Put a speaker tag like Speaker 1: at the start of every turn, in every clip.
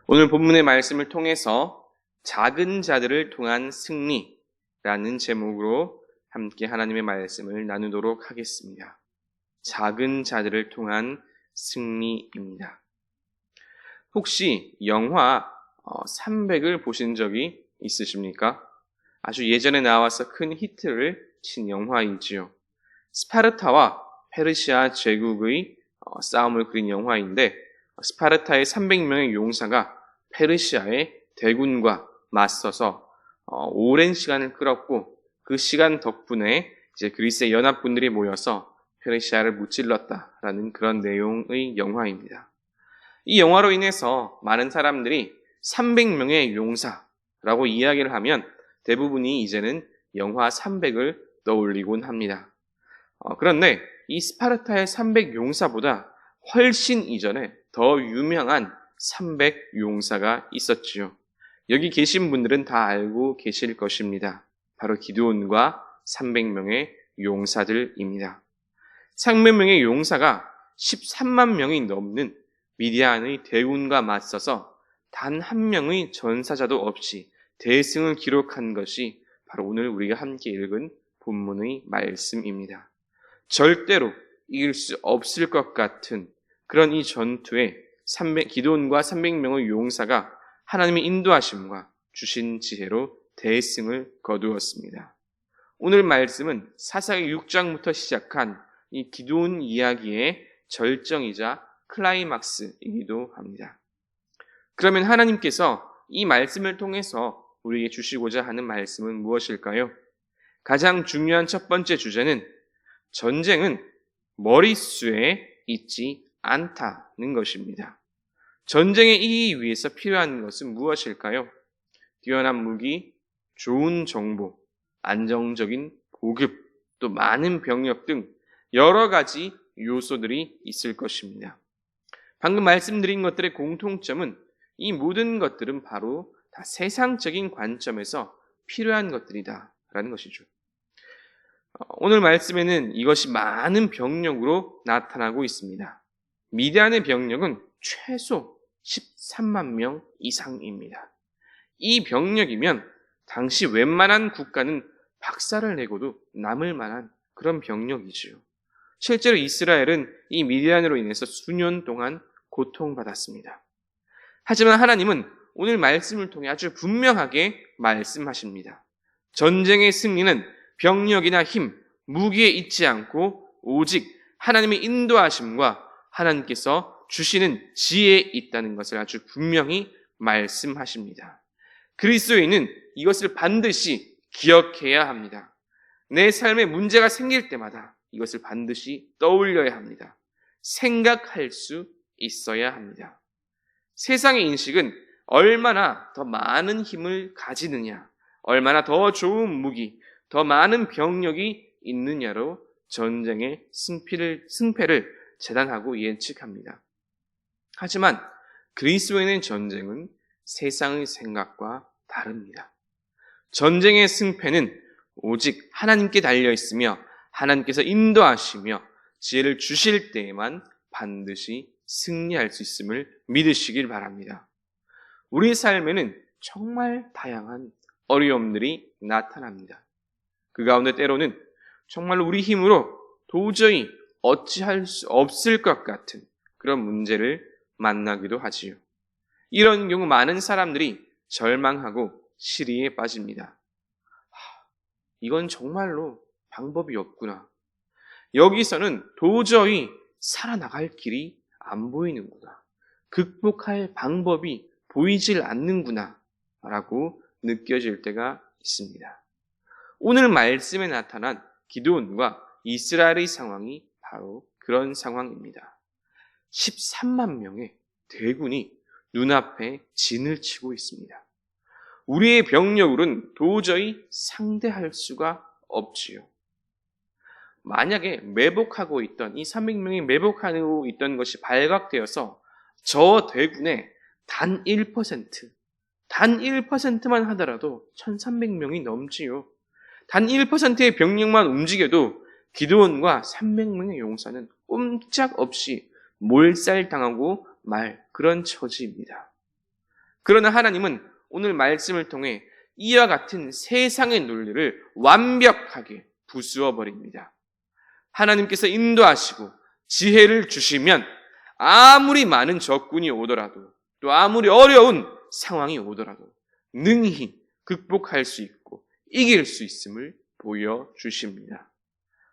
Speaker 1: 오늘 본문의 말씀을 통해서 작은 자들을 통한 승리라는 제목으로 함께 하나님의 말씀을 나누도록 하겠습니다. 작은 자들을 통한 승리입니다. 혹시 영화 300을 보신 적이 있으십니까? 아주 예전에 나와서 큰 히트를 친 영화이지요. 스파르타와 페르시아 제국의 싸움을 그린 영화인데 스파르타의 300명의 용사가 페르시아의 대군과 맞서서 오랜 시간을 끌었고 그 시간 덕분에 이제 그리스의 연합군들이 모여서 페르시아를 무찔렀다라는 그런 내용의 영화입니다. 이 영화로 인해서 많은 사람들이 300명의 용사라고 이야기를 하면 대부분이 이제는 영화 300을 떠올리곤 합니다. 그런데 이 스파르타의 300 용사보다 훨씬 이전에 더 유명한 300 용사가 있었지요. 여기 계신 분들은 다 알고 계실 것입니다. 바로 기드온과 300명의 용사들입니다. 300명의 용사가 13만 명이 넘는 미디안의 대군과 맞서서 단 한 명의 전사자도 없이 대승을 기록한 것이 바로 오늘 우리가 함께 읽은 본문의 말씀입니다. 절대로 이길 수 없을 것 같은 그런 이 전투에 기드온과 300명의 용사가 하나님의 인도하심과 주신 지혜로 대승을 거두었습니다. 오늘 말씀은 사사기 6장부터 시작한 이 기드온 이야기의 절정이자 클라이막스이기도 합니다. 그러면 하나님께서 이 말씀을 통해서 우리에게 주시고자 하는 말씀은 무엇일까요? 가장 중요한 첫 번째 주제는 전쟁은 머릿수에 있지 않다는 것입니다. 전쟁에 이기기 위해서 필요한 것은 무엇일까요? 뛰어난 무기, 좋은 정보, 안정적인 보급, 또 많은 병력 등 여러 가지 요소들이 있을 것입니다. 방금 말씀드린 것들의 공통점은 이 모든 것들은 바로 다 세상적인 관점에서 필요한 것들이다라는 것이죠. 오늘 말씀에는 이것이 많은 병력으로 나타나고 있습니다. 미디안의 병력은 최소 13만 명 이상입니다. 이 병력이면 당시 웬만한 국가는 박살을 내고도 남을 만한 그런 병력이지요. 실제로 이스라엘은 이 미디안으로 인해서 수년 동안 고통받았습니다. 하지만 하나님은 오늘 말씀을 통해 아주 분명하게 말씀하십니다. 전쟁의 승리는 병력이나 힘, 무기에 있지 않고 오직 하나님의 인도하심과 하나님께서 주시는 지혜에 있다는 것을 아주 분명히 말씀하십니다. 그리스도인은 이것을 반드시 기억해야 합니다. 내 삶에 문제가 생길 때마다 이것을 반드시 떠올려야 합니다. 생각할 수 있어야 합니다. 세상의 인식은 얼마나 더 많은 힘을 가지느냐, 얼마나 더 좋은 무기, 더 많은 병력이 있느냐로 전쟁의 승패를 재단하고 예측합니다. 하지만 그리스도인의 전쟁은 세상의 생각과 다릅니다. 전쟁의 승패는 오직 하나님께 달려 있으며 하나님께서 인도하시며 지혜를 주실 때에만 반드시 승리할 수 있음을 믿으시길 바랍니다. 우리 삶에는 정말 다양한 어려움들이 나타납니다. 그 가운데 때로는 정말 우리 힘으로 도저히 어찌할 수 없을 것 같은 그런 문제를 만나기도 하지요. 이런 경우 많은 사람들이 절망하고 시리에 빠집니다. 이건 정말로 방법이 없구나. 여기서는 도저히 살아나갈 길이 안 보이는구나. 극복할 방법이 보이질 않는구나 라고 느껴질 때가 있습니다. 오늘 말씀에 나타난 기드온과 이스라엘의 상황이 바로 그런 상황입니다. 13만 명의 대군이 눈앞에 진을 치고 있습니다. 우리의 병력으로는 도저히 상대할 수가 없지요. 만약에 매복하고 있던 이 300명이 매복하고 있던 것이 발각되어서 저 대군의 단 1%만 하더라도 1300명이 넘지요. 단 1%의 병력만 움직여도 기드온과 300명의 용사는 꼼짝없이 몰살당하고 말 그런 처지입니다. 그러나 하나님은 오늘 말씀을 통해 이와 같은 세상의 논리를 완벽하게 부수어 버립니다. 하나님께서 인도하시고 지혜를 주시면 아무리 많은 적군이 오더라도 또 아무리 어려운 상황이 오더라도 능히 극복할 수 있고 이길 수 있음을 보여주십니다.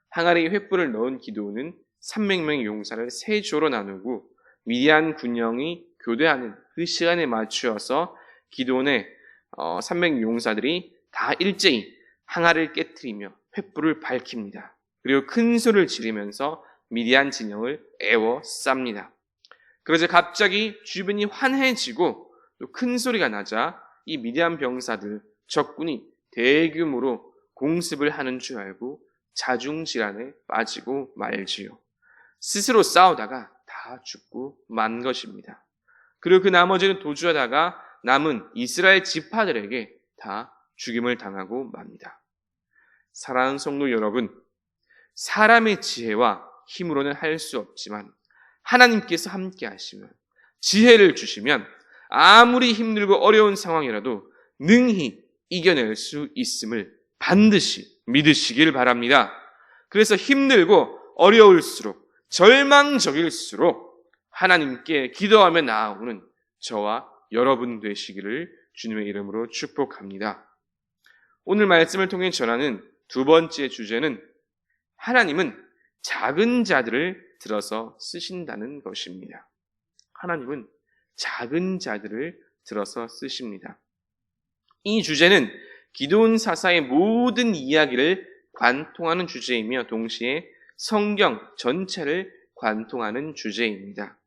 Speaker 1: 항아리에 횃불을 넣은 기드온은 300명의 용사를 세 조로 나누고 미디안 군영이 교대하는 그 시간에 맞추어서 기드온의 300 용사들이 다 일제히 항아리를 깨트리며 횃불을 밝힙니다. 그리고 큰 소리를 지르면서 미디안 진영을 에워쌉니다. 그러자 갑자기 주변이 환해지고 또 큰 소리가 나자 이 미디안 병사들, 적군이 대규모로 공습을 하는 줄 알고 자중질환에 빠지고 말지요. 스스로 싸우다가 다 죽고 만 것입니다. 그리고 그 나머지는 도주하다가 남은 이스라엘 지파들에게 다 죽임을 당하고 맙니다. 사랑하는 성도 여러분, 사람의 지혜와 힘으로는 할 수 없지만 하나님께서 함께 하시면, 지혜를 주시면 아무리 힘들고 어려운 상황이라도 능히 이겨낼 수 있음을 반드시 믿으시길 바랍니다. 그래서 힘들고 어려울수록, 절망적일수록 하나님께 기도하며 나아오는 저와 여러분 되시기를 주님의 이름으로 축복합니다. 오늘 말씀을 통해 전하는 두 번째 주제는 하나님은 작은 자들을 들어서 쓰신다는 것입니다. 하나님은 작은 자들을 들어서 쓰십니다. 이 주제는 기드온 사사의 모든 이야기를 관통하는 주제이며 동시에 성경 전체를 관통하는 주제입니다.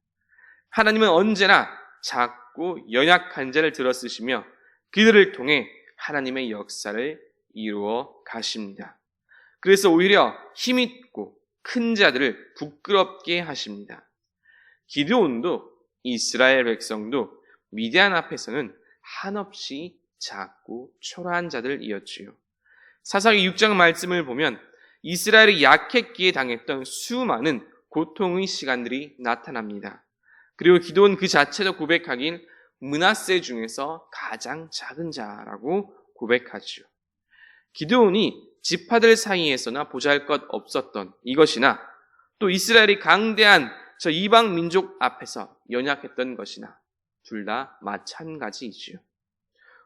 Speaker 1: 하나님은 언제나 작고 연약한 자를 들어 쓰시며 그들을 통해 하나님의 역사를 이루어 가십니다. 그래서 오히려 힘있고 큰 자들을 부끄럽게 하십니다. 기드온도 이스라엘 백성도 미디안 앞에서는 한없이 작고 초라한 자들이었지요. 사사기 6장 말씀을 보면 이스라엘이 약했기에 당했던 수많은 고통의 시간들이 나타납니다. 그리고 기드온 그 자체도 고백하길 므낫세 중에서 가장 작은 자라고 고백하지요. 기드온이 지파들 사이에서나 보잘것 없었던 이것이나 또 이스라엘이 강대한 저 이방 민족 앞에서 연약했던 것이나 둘 다 마찬가지이지요.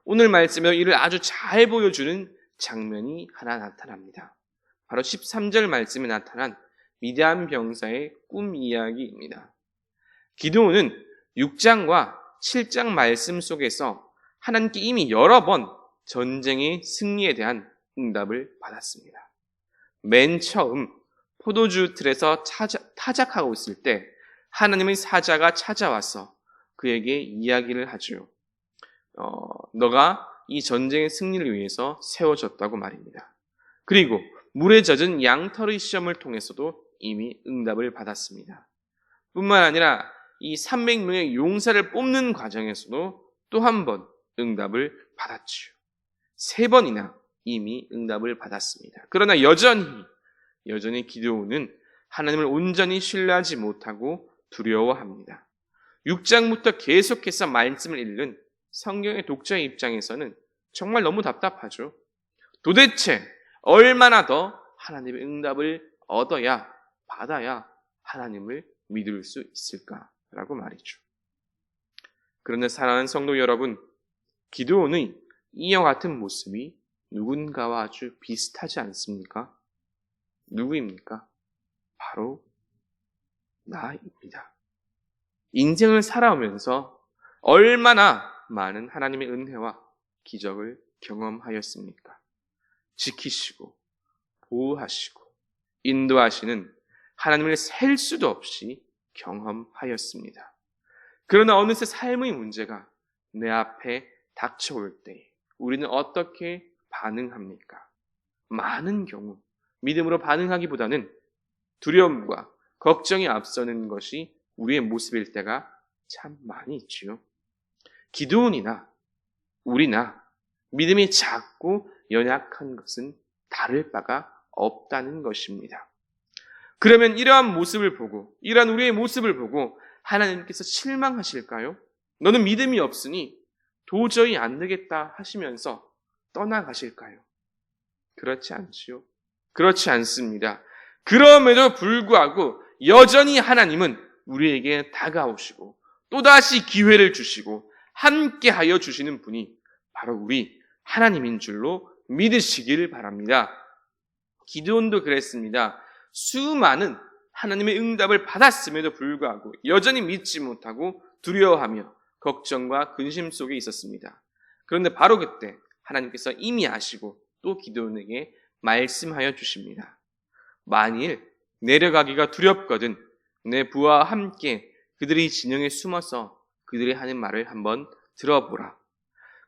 Speaker 1: 오늘 말씀에 이를 아주 잘 보여주는 장면이 하나 나타납니다. 바로 13절 말씀에 나타난 미디안 병사의 꿈 이야기입니다. 기드온은 6장과 7장 말씀 속에서 하나님께 이미 여러 번 전쟁의 승리에 대한 응답을 받았습니다. 맨 처음 포도주 틀에서 타작하고 있을 때 하나님의 사자가 찾아와서 그에게 이야기를 하죠. 너가 이 전쟁의 승리를 위해서 세워졌다고 말입니다. 그리고 물에 젖은 양털의 시험을 통해서도 이미 응답을 받았습니다. 뿐만 아니라 이 300명의 용사를 뽑는 과정에서도 또 한 번 응답을 받았죠. 3번이나 이미 응답을 받았습니다. 그러나 여전히 기드온은 하나님을 온전히 신뢰하지 못하고 두려워합니다. 6장부터 계속해서 말씀을 읽는 성경의 독자의 입장에서는 정말 너무 답답하죠. 도대체 얼마나 더 하나님의 응답을 받아야 하나님을 믿을 수 있을까라고 말이죠. 그런데 사랑하는 성도 여러분, 기드온의 이와 같은 모습이 누군가와 아주 비슷하지 않습니까? 누구입니까? 바로 나입니다. 인생을 살아오면서 얼마나 많은 하나님의 은혜와 기적을 경험하였습니까? 지키시고 보호하시고 인도하시는 하나님을 셀 수도 없이 경험하였습니다. 그러나 어느새 삶의 문제가 내 앞에 닥쳐올 때 우리는 어떻게 반응합니까? 많은 경우 믿음으로 반응하기보다는 두려움과 걱정이 앞서는 것이 우리의 모습일 때가 참 많이 있지요. 기드온이나 우리나 믿음이 작고 연약한 것은 다를 바가 없다는 것입니다. 그러면 이러한 모습을 보고, 이러한 우리의 모습을 보고 하나님께서 실망하실까요? 너는 믿음이 없으니 도저히 안 되겠다 하시면서 떠나가실까요? 그렇지 않지요. 그렇지 않습니다. 그럼에도 불구하고 여전히 하나님은 우리에게 다가오시고 또다시 기회를 주시고 함께하여 주시는 분이 바로 우리 하나님인 줄로 믿으시길 바랍니다. 기드온도 그랬습니다. 수많은 하나님의 응답을 받았음에도 불구하고 여전히 믿지 못하고 두려워하며 걱정과 근심 속에 있었습니다. 그런데 바로 그때 하나님께서 이미 아시고 또 기드온에게 말씀하여 주십니다. 만일 내려가기가 두렵거든 내 부하와 함께 그들이 진영에 숨어서 그들이 하는 말을 한번 들어보라.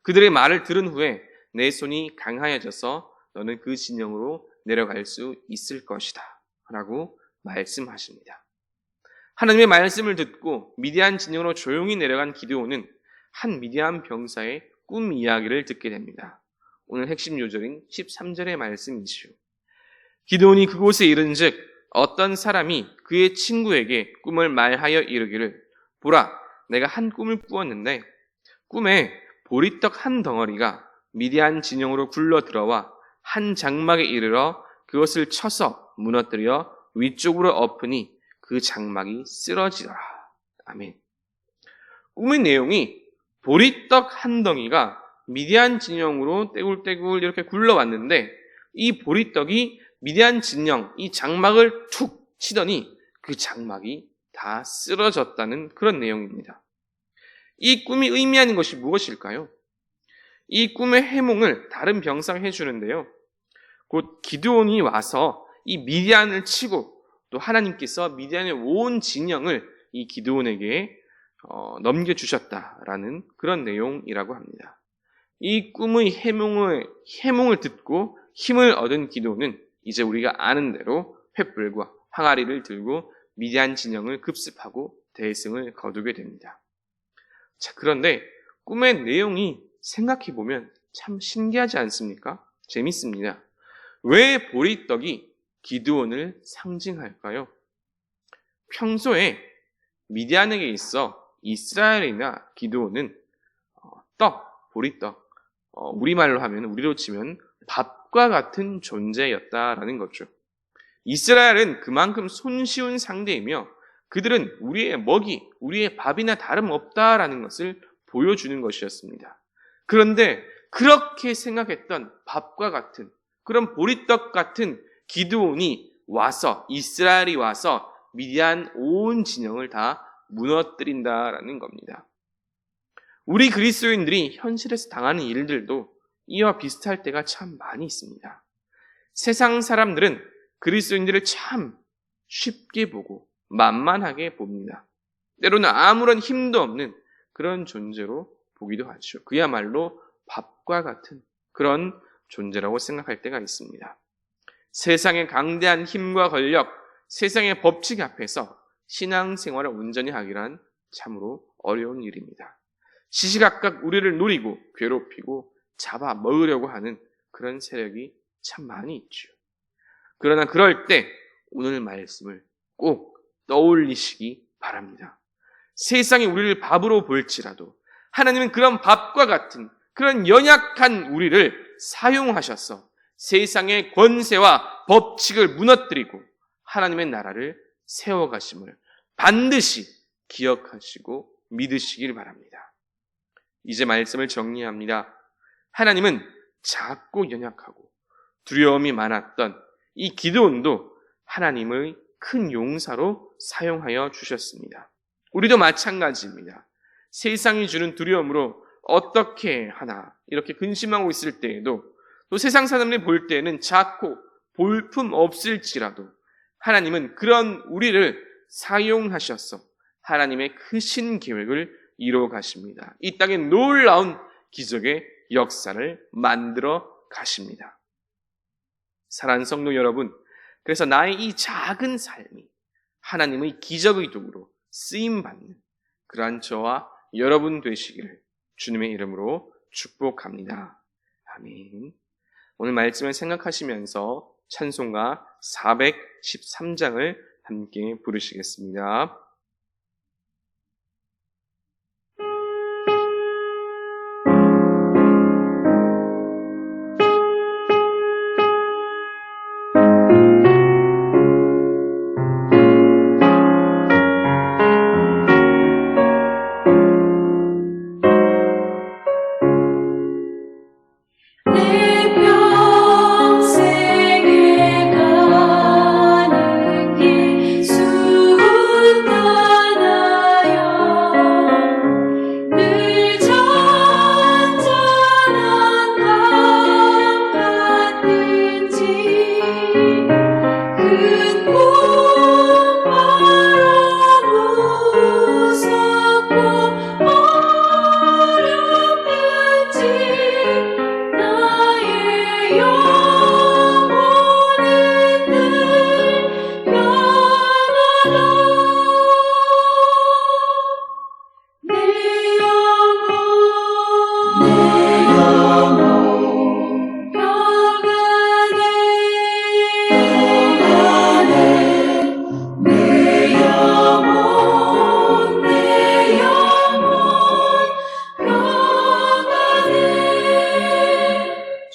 Speaker 1: 그들의 말을 들은 후에 내 손이 강하여져서 너는 그 진영으로 내려갈 수 있을 것이다 라고 말씀하십니다. 하나님의 말씀을 듣고 미디안 진영으로 조용히 내려간 기드온은 한 미디안 병사의 꿈 이야기를 듣게 됩니다. 오늘 핵심 요절인 13절의 말씀이지요. 기드온이 그곳에 이른즉 어떤 사람이 그의 친구에게 꿈을 말하여 이르기를 보라 내가 한 꿈을 꾸었는데 꿈에 보리떡 한 덩어리가 미디안 진영으로 굴러 들어와 한 장막에 이르러 그것을 쳐서 무너뜨려 위쪽으로 엎으니 그 장막이 쓰러지더라. 아멘. 꿈의 내용이 보리떡 한 덩이가 미디안 진영으로 떼굴떼굴 이렇게 굴러왔는데 이 보리떡이 미디안 진영, 이 장막을 툭 치더니 그 장막이 다 쓰러졌다는 그런 내용입니다. 이 꿈이 의미하는 것이 무엇일까요? 이 꿈의 해몽을 다른 병사가 해주는데요. 곧 기드온이 와서 이 미디안을 치고 또 하나님께서 미디안의 온 진영을 이 기드온에게 넘겨주셨다라는 그런 내용이라고 합니다. 이 꿈의 해몽을 듣고 힘을 얻은 기드온은 이제 우리가 아는 대로 횃불과 항아리를 들고 미디안 진영을 급습하고 대승을 거두게 됩니다. 자, 그런데 꿈의 내용이 생각해보면 참 신기하지 않습니까? 재밌습니다. 왜 보리떡이 기드온을 상징할까요? 평소에 미디안에게 있어 이스라엘이나 기드온은 보리떡, 우리말로 하면, 우리로 치면 밥과 같은 존재였다라는 거죠. 이스라엘은 그만큼 손쉬운 상대이며 그들은 우리의 먹이, 우리의 밥이나 다름없다라는 것을 보여주는 것이었습니다. 그런데 그렇게 생각했던 밥과 같은 그런 보리떡 같은 기드온이 와서, 이스라엘이 와서 미디안 온 진영을 다 무너뜨린다라는 겁니다. 우리 그리스도인들이 현실에서 당하는 일들도 이와 비슷할 때가 참 많이 있습니다. 세상 사람들은 그리스도인들을 참 쉽게 보고 만만하게 봅니다. 때로는 아무런 힘도 없는 그런 존재로 보기도 하죠. 그야말로 밥과 같은 그런 존재라고 생각할 때가 있습니다. 세상의 강대한 힘과 권력, 세상의 법칙 앞에서 신앙생활을 온전히 하기란 참으로 어려운 일입니다. 시시각각 우리를 노리고 괴롭히고 잡아먹으려고 하는 그런 세력이 참 많이 있죠. 그러나 그럴 때 오늘 말씀을 꼭 떠올리시기 바랍니다. 세상이 우리를 밥으로 볼지라도 하나님은 그런 밥과 같은 그런 연약한 우리를 사용하셔서 세상의 권세와 법칙을 무너뜨리고 하나님의 나라를 세워가심을 반드시 기억하시고 믿으시길 바랍니다. 이제 말씀을 정리합니다. 하나님은 작고 연약하고 두려움이 많았던 이 기드온도 하나님의 큰 용사로 사용하여 주셨습니다. 우리도 마찬가지입니다. 세상이 주는 두려움으로 어떻게 하나 이렇게 근심하고 있을 때에도 또 세상 사람들이 볼 때에는 작고 볼품 없을지라도 하나님은 그런 우리를 사용하셔서 하나님의 크신 계획을 이루어 가십니다. 이 땅에 놀라운 기적의 역사를 만들어 가십니다. 사랑하는 성도 여러분, 그래서 나의 이 작은 삶이 하나님의 기적의 도구로 쓰임받는 그러한 저와 여러분 되시기를 주님의 이름으로 축복합니다. 아멘. 오늘 말씀을 생각하시면서 찬송가 413장을 함께 부르시겠습니다.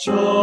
Speaker 2: 저